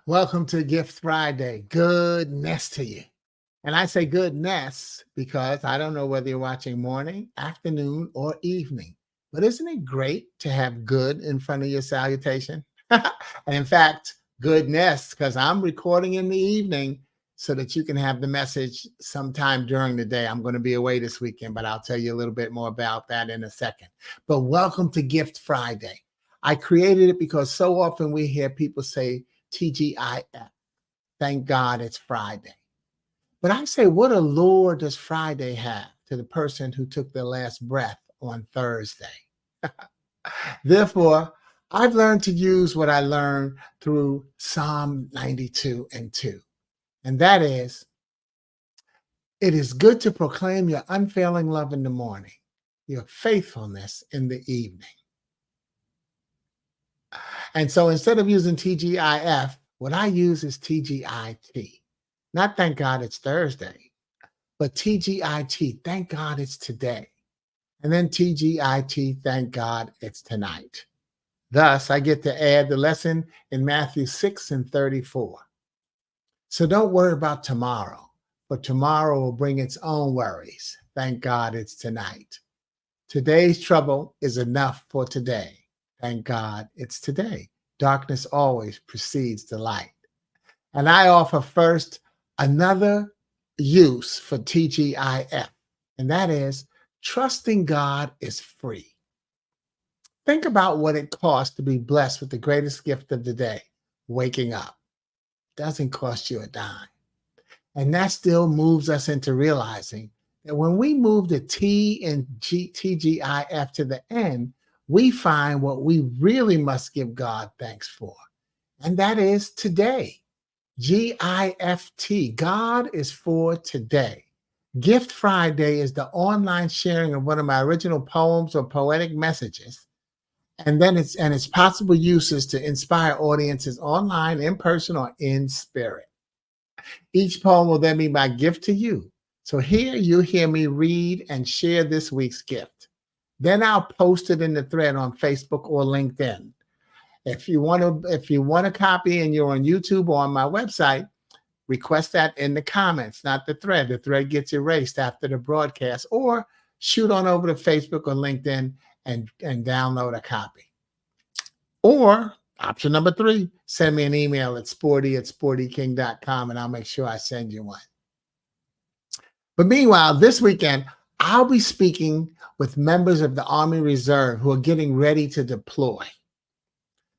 Welcome to Gift Friday. Goodness to you. And I say goodness because I don't know whether you're watching morning, afternoon, or evening. But isn't it great to have good in front of your salutation? And in fact, goodness, because I'm recording in the evening so that you can have the message sometime during the day. I'm going to be away this weekend, but I'll tell you a little bit more about that in a second. But welcome to Gift Friday. I created it because so often we hear people say, TGIF. Thank God it's Friday. But I say, what allure does Friday have to the person who took their last breath on Thursday? Therefore, I've learned to use what I learned through Psalm 92 and 2. And that is, it is good to proclaim your unfailing love in the morning, your faithfulness in the evening. And so instead of using TGIF, what I use is TGIT. Not thank God it's Thursday, but TGIT, thank God it's today. And then TGIT, thank God it's tonight. Thus, I get to add the lesson in Matthew 6 and 34. So don't worry about tomorrow, for tomorrow will bring its own worries. Thank God it's tonight. Today's trouble is enough for today. Thank God it's today. Darkness always precedes the light. And I offer first another use for TGIF, and that is trusting God is free. Think about what it costs to be blessed with the greatest gift of the day, waking up. Doesn't cost you a dime. And that still moves us into realizing that when we move the T and TGIF to the end, we find what we really must give God thanks for. And that is today. GIFT. God is for today. Gift Friday is the online sharing of one of my original poems or poetic messages. And then its possible uses to inspire audiences online, in person, or in spirit. Each poem will then be my gift to you. So here you hear me read and share this week's gift. Then I'll post it in the thread on Facebook or LinkedIn. If you want a copy and you're on YouTube or on my website, request that in the comments, not the thread. The thread gets erased after the broadcast, or shoot on over to Facebook or LinkedIn and download a copy. Or option number 3, send me an email at sporty@sportyking.com and I'll make sure I send you one. But meanwhile, this weekend, I'll be speaking with members of the Army Reserve who are getting ready to deploy.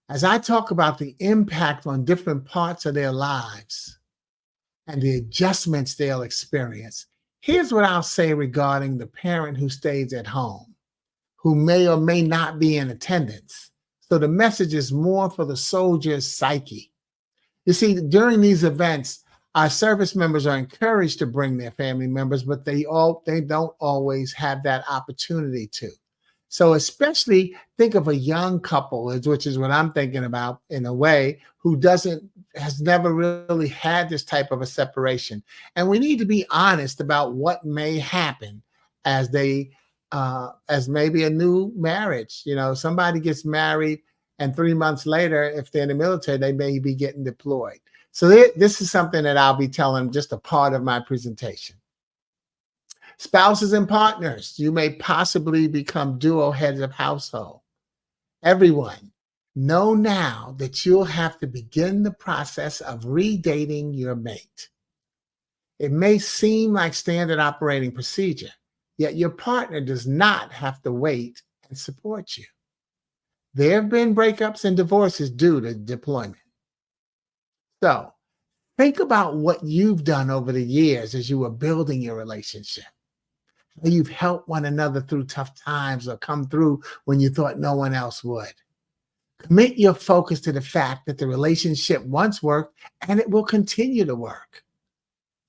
As I talk about the impact on different parts of their lives and the adjustments they'll experience, here's what I'll say regarding the parent who stays at home, who may or may not be in attendance. So the message is more for the soldier's psyche. You see, during these events, our service members are encouraged to bring their family members, but they don't always have that opportunity to. So especially think of a young couple, which is what I'm thinking about in a way, who has never really had this type of a separation. And we need to be honest about what may happen as maybe a new marriage. You know, somebody gets married and 3 months later, if they're in the military, they may be getting deployed. So this is something that I'll be telling just a part of my presentation. Spouses and partners, you may possibly become duo heads of household. Everyone, know now that you'll have to begin the process of redating your mate. It may seem like standard operating procedure, yet your partner does not have to wait and support you. There have been breakups and divorces due to deployment. So think about what you've done over the years as you were building your relationship. How you've helped one another through tough times or come through when you thought no one else would. Commit your focus to the fact that the relationship once worked and it will continue to work.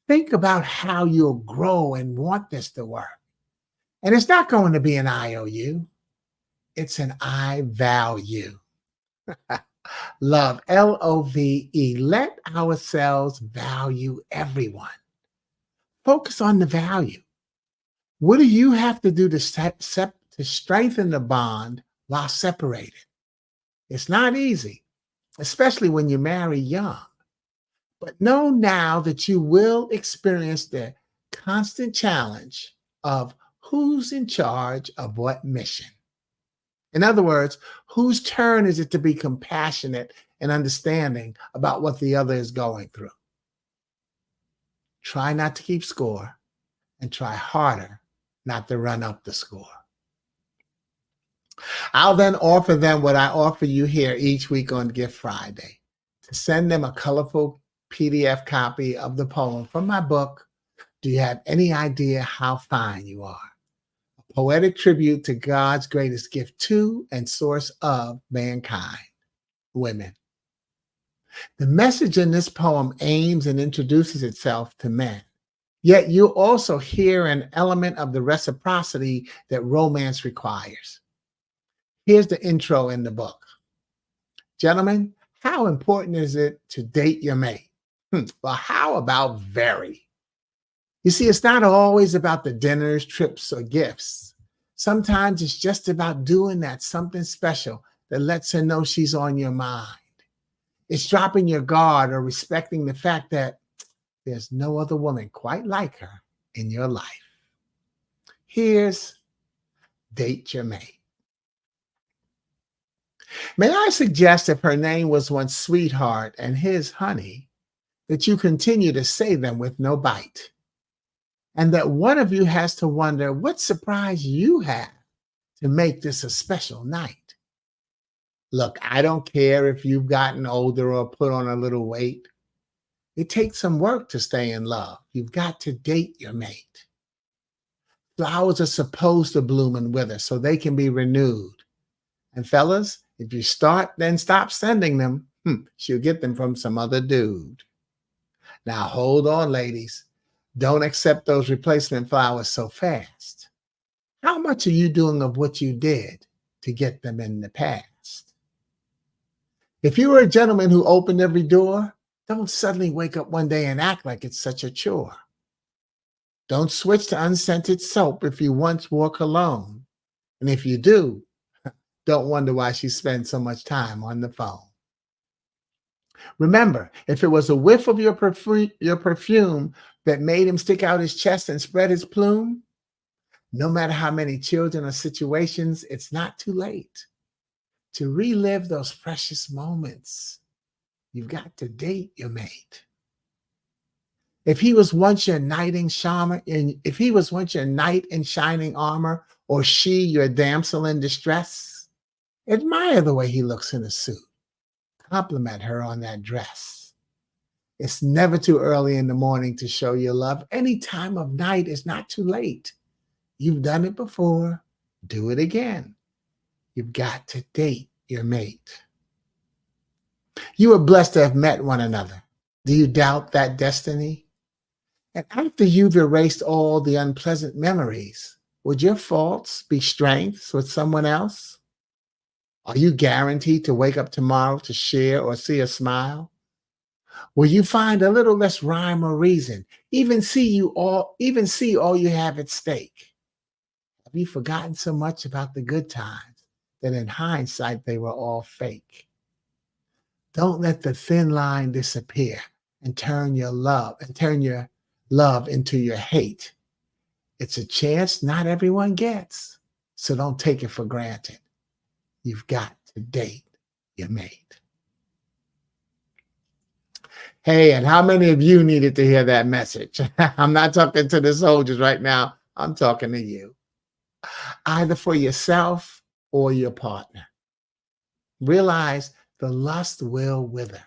Think about how you'll grow and want this to work. And it's not going to be an IOU. It's an I value. Love, LOVE. Let ourselves value everyone. Focus on the value. What do you have to do to strengthen the bond while separated? It's not easy, especially when you marry young. But know now that you will experience the constant challenge of who's in charge of what mission. In other words, whose turn is it to be compassionate and understanding about what the other is going through? Try not to keep score and try harder not to run up the score. I'll then offer them what I offer you here each week on Gift Friday, to send them a colorful PDF copy of the poem from my book, Do You Have Any Idea How Fine You Are? A poetic tribute to God's greatest gift to and source of mankind, women. The message in this poem aims and introduces itself to men. Yet you also hear an element of the reciprocity that romance requires. Here's the intro in the book. Gentlemen, how important is it to date your mate? Well, how about very? You see, it's not always about the dinners, trips, or gifts. Sometimes it's just about doing that something special that lets her know she's on your mind. It's dropping your guard or respecting the fact that there's no other woman quite like her in your life. Here's Date Your Mate. May I suggest, if her name was once Sweetheart and his Honey, that you continue to say them with no bite, and that one of you has to wonder what surprise you have to make this a special night. Look, I don't care if you've gotten older or put on a little weight. It takes some work to stay in love. You've got to date your mate. Flowers are supposed to bloom and wither so they can be renewed. And fellas, if you start, then stop sending them. She'll get them from some other dude. Now hold on, ladies. Don't accept those replacement flowers so fast. How much are you doing of what you did to get them in the past? If you were a gentleman who opened every door, don't suddenly wake up one day and act like it's such a chore. Don't switch to unscented soap if you once wore cologne. And if you do, don't wonder why she spends so much time on the phone. Remember, if it was a whiff of your perfume that made him stick out his chest and spread his plume, no matter how many children or situations, it's not too late to relive those precious moments. You've got to date your mate. If he was once your knight in shining armor, or she your damsel in distress, admire the way he looks in a suit. Compliment her on that dress. It's never too early in the morning to show your love. Any time of night is not too late. You've done it before. Do it again. You've got to date your mate. You are blessed to have met one another. Do you doubt that destiny? And after you've erased all the unpleasant memories, would your faults be strengths with someone else? Are you guaranteed to wake up tomorrow to share or see a smile? Will you find a little less rhyme or reason? Even see all you have at stake? Have you forgotten so much about the good times that in hindsight they were all fake? Don't let the thin line disappear and turn your love into your hate. It's a chance not everyone gets, so don't take it for granted. You've got to date your mate. Hey, and how many of you needed to hear that message? I'm not talking to the soldiers right now. I'm talking to you. Either for yourself or your partner. Realize the lust will wither,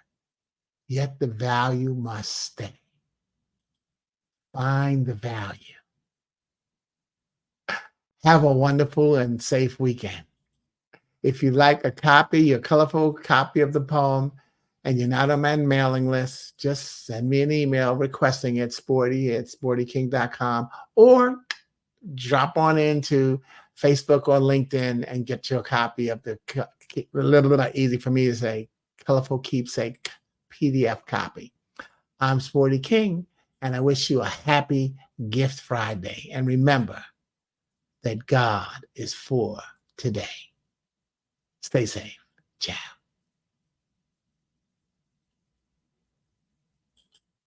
yet the value must stay. Find the value. Have a wonderful and safe weekend. If you like your colorful copy of the poem, and you're not on my mailing list, just send me an email requesting it, sporty@sportyking.com, or drop on into Facebook or LinkedIn and get your copy of a little bit easy for me to say, colorful keepsake PDF copy. I'm Sporty King, and I wish you a happy Gift Friday. And remember that God is for today. Stay safe. Ciao.